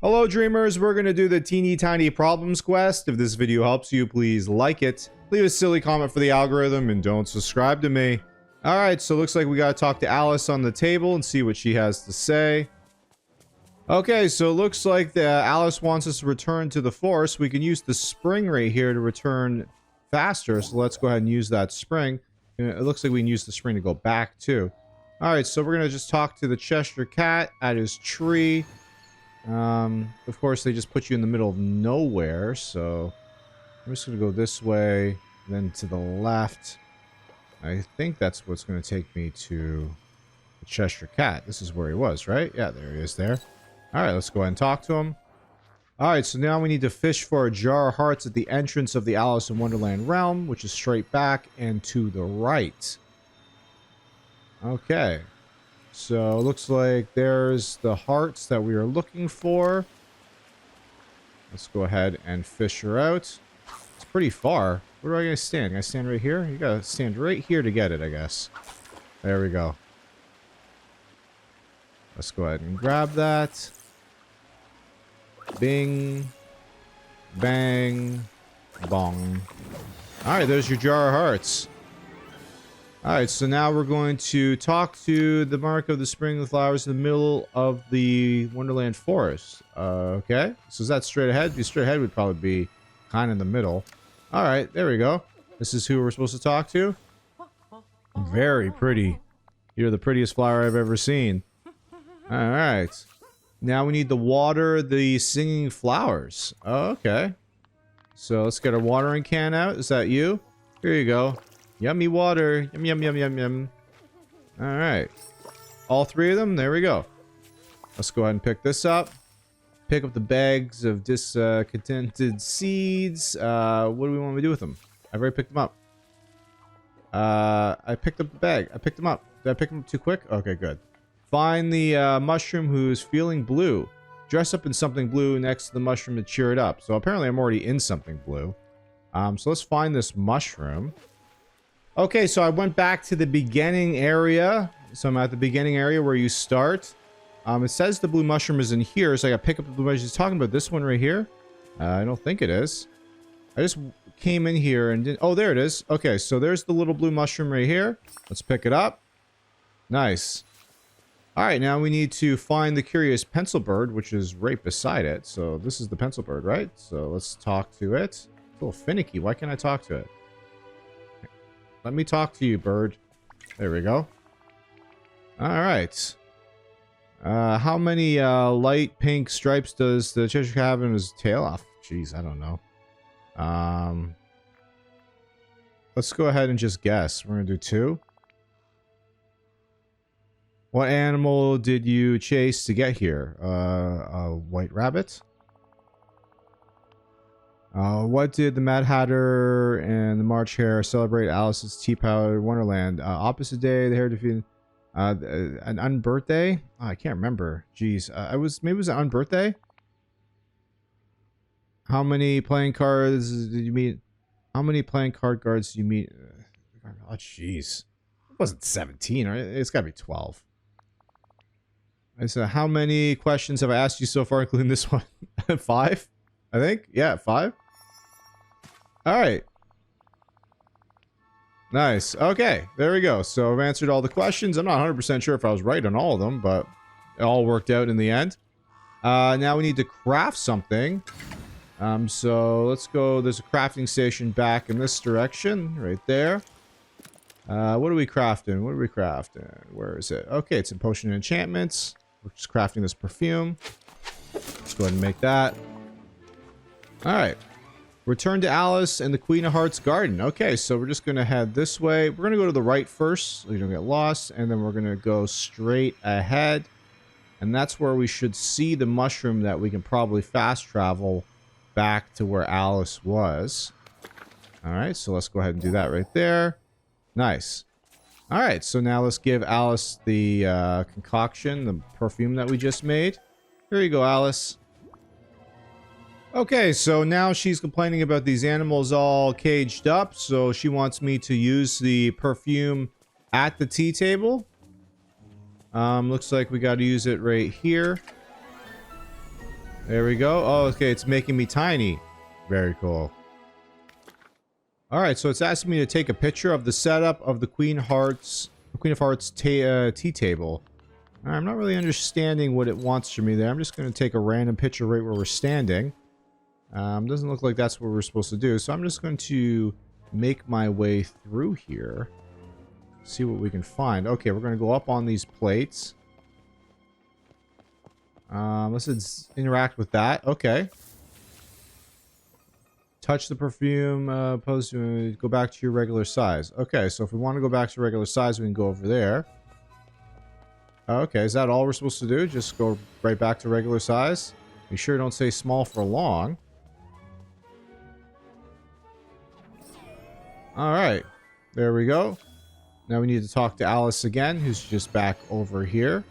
Hello dreamers, we're gonna do the teeny tiny problems quest. If this video helps you, please like it, leave a silly comment for the algorithm, and don't subscribe to me. Alright, so looks like we gotta talk to Alice on the table and see what she has to say. Okay, so it looks like Alice wants us to return to the forest. We can use the spring right here to return faster, so let's go ahead and use that spring. It looks like we can use the spring to go back too. Alright, so we're gonna just talk to the Cheshire Cat at his tree. Of course, they just put you in the middle of nowhere, so I'm just gonna go this way, then to the left. I think that's what's gonna take me to the Cheshire Cat. This is where he was, right? Yeah, there he is there. Alright, let's go ahead and talk to him. Alright, so now we need to fish for a jar of hearts at the entrance of the Alice in Wonderland realm, which is straight back and to the right. Okay. So, looks like there's the hearts that we are looking for. Let's go ahead and fish her out. It's pretty far. Where do I gotta stand? Can I stand right here? You gotta stand right here to get it, I guess. There we go. Let's go ahead and grab that. Bing. Bang. Bong. Alright, there's your jar of hearts. Alright, so now we're going to talk to the mark of the spring with flowers in the middle of the Wonderland forest. Okay. So is that straight ahead? If you straight ahead would probably be kind of in the middle. Alright, there we go. This is who we're supposed to talk to. Very pretty. You're the prettiest flower I've ever seen. Alright. Now we need to water the singing flowers. Oh, okay. So let's get our watering can out. Is that you? Here you go. Yummy water. Yum, yum, yum, yum, yum. Alright. All three of them? There we go. Let's go ahead and pick this up. Pick up the bags of discontented seeds. What do we want to do with them? I've already picked them up. I picked up the bag. I picked them up. Did I pick them up too quick? Okay, good. Find the mushroom who's feeling blue. Dress up in something blue next to the mushroom to cheer it up. So apparently I'm already in something blue. So let's find this mushroom. Okay, so I went back to the beginning area. So I'm at the beginning area where you start. It says the blue mushroom is in here, so I gotta pick up the blue mushroom. He's talking about this one right here? I don't think it is. I just came in here and did... Oh, there it is. Okay, so there's the little blue mushroom right here. Let's pick it up. Nice. Alright, now we need to find the curious pencil bird, which is right beside it. So this is the pencil bird, right? So let's talk to it. It's a little finicky. Why can't I talk to it? Let me talk to you, bird. There we go. Alright. How many light pink stripes does the Cheshire Cat have in his tail? Oh, jeez, I don't know. Let's go ahead and just guess. We're going to do 2. What animal did you chase to get here? A white rabbit? What did the Mad Hatter and the March Hare celebrate Alice's tea powder Wonderland? Opposite day, the hare defeated an unbirthday? Oh, I can't remember. Jeez, maybe it was an unbirthday. How many playing cards did you meet? How many playing card guards did you meet? Oh, jeez, it wasn't 17, right? It's got to be 12. I said, how many questions have I asked you so far, including this one? 5, I think. Yeah, 5. All right. Nice. Okay, there we go. So I've answered all the questions. I'm not 100% sure if I was right on all of them, but it all worked out in the end. Now we need to craft something. So let's go. There's a crafting station back in this direction, right there. What are we crafting? What are we crafting? Where is it? Okay, it's in potion and enchantments. We're just crafting this perfume. Let's go ahead and make that. All right. Return to Alice and the Queen of Hearts garden. Okay, so we're just going to head this way. We're going to go to the right first so you don't get lost. And then we're going to go straight ahead. And that's where we should see the mushroom that we can probably fast travel back to where Alice was. All right, so let's go ahead and do that right there. Nice. All right, so now let's give Alice the concoction, the perfume that we just made. Here you go, Alice. Okay, so now she's complaining about these animals all caged up, so she wants me to use the perfume at the tea table. Looks like we got to use it right here. There we go. Oh, okay. It's making me tiny. Very cool. All right. So it's asking me to take a picture of the setup of the Queen of Hearts tea table. I'm not really understanding what it wants from me there. I'm just going to take a random picture right where we're standing. Doesn't look like that's what we're supposed to do. So I'm just going to make my way through here. See what we can find. Okay, we're going to go up on these plates. Let's interact with that. Okay. Touch the perfume. Opposed to go back to your regular size. Okay, so if we want to go back to regular size, we can go over there. Okay, is that all we're supposed to do? Just go right back to regular size? Be sure don't stay small for long. Alright, there we go. Now we need to talk to Alice again, who's just back over here.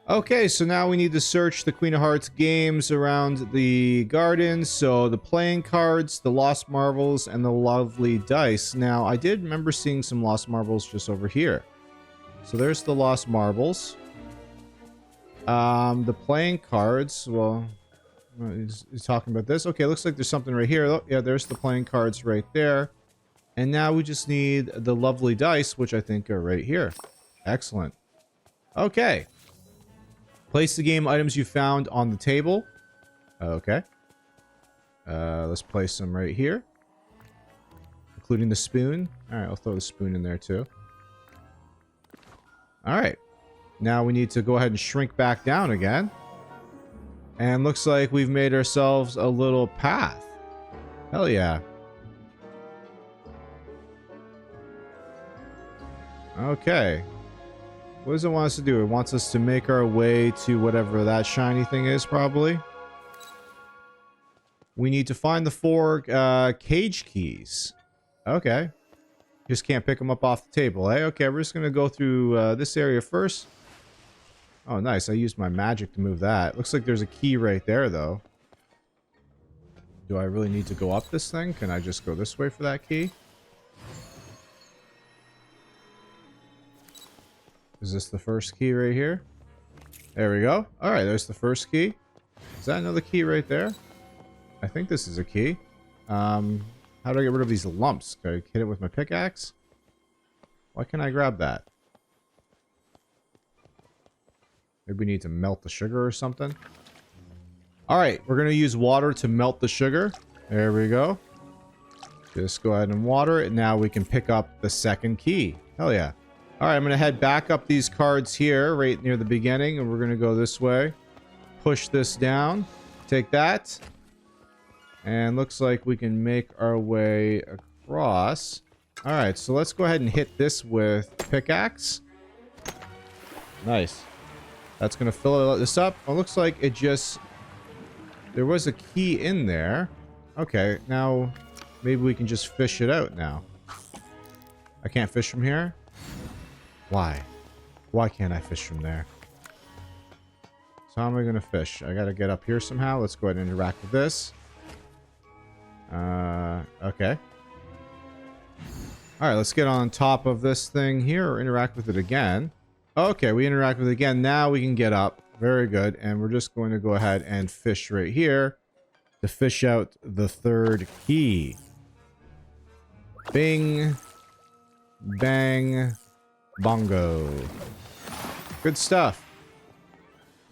Okay, so now we need to search the Queen of Hearts games around the garden. So the playing cards, the Lost Marbles, and the lovely dice. Now, I did remember seeing some Lost Marbles just over here. So there's the Lost Marbles. The playing cards, well, he's talking about this. Okay, looks like there's something right here. Oh, yeah, there's the playing cards right there. And now we just need the lovely dice, which I think are right here. Excellent. Okay. Place the game items you found on the table. Okay. Let's place them right here. Including the spoon. Alright, I'll throw the spoon in there too. Alright. Now we need to go ahead and shrink back down again. And looks like we've made ourselves a little path. Hell yeah. Okay. What does it want us to do? It wants us to make our way to whatever that shiny thing is, probably. We need to find the 4 cage keys. Okay. Just can't pick them up off the table, eh? Okay, we're just going to go through this area first. Oh, nice. I used my magic to move that. Looks like there's a key right there, though. Do I really need to go up this thing? Can I just go this way for that key? Is this the first key right here? There we go. Alright, there's the first key. Is that another key right there? I think this is a key. How do I get rid of these lumps? Can I hit it with my pickaxe? Why can't I grab that? Maybe we need to melt the sugar or something. Alright, we're going to use water to melt the sugar. There we go. Just go ahead and water it. Now we can pick up the second key. Hell yeah. Alright, I'm going to head back up these cards here, right near the beginning, and we're going to go this way. Push this down. Take that. And looks like we can make our way across. Alright, so let's go ahead and hit this with pickaxe. Nice. That's going to fill this up. It looks like it just... There was a key in there. Okay, now maybe we can just fish it out now. I can't fish from here? Why? Why can't I fish from there? So how am I going to fish? I got to get up here somehow. Let's go ahead and interact with this. Okay. Alright, let's get on top of this thing here or interact with it again. Okay, we interact with it again. Now we can get up. Very good. And we're just going to go ahead and fish right here to fish out the third key. Bing. Bang. Bongo. Good stuff.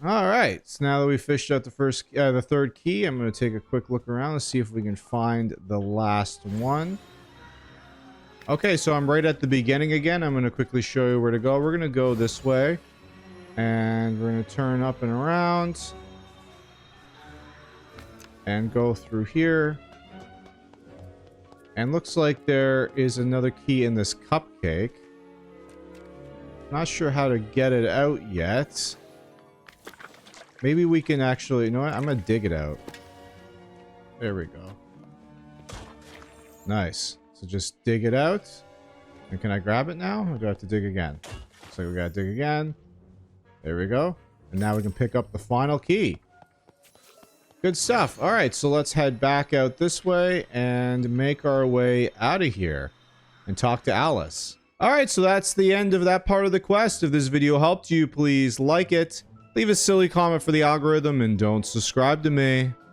Alright, so now that we fished out the third key, I'm going to take a quick look around and see if we can find the last one. Okay, so I'm right at the beginning again. I'm going to quickly show you where to go. We're going to go this way. And we're going to turn up and around. And go through here. And looks like there is another key in this cupcake. Not sure how to get it out yet. Maybe we can actually... You know what? I'm going to dig it out. There we go. Nice. So just dig it out. And can I grab it now? Or do I have to dig again? So we got to dig again. There we go. And now we can pick up the final key. Good stuff. All right, so let's head back out this way and make our way out of here and talk to Alice. All right, so that's the end of that part of the quest. If this video helped you, please like it, Leave a silly comment for the algorithm and don't subscribe to me.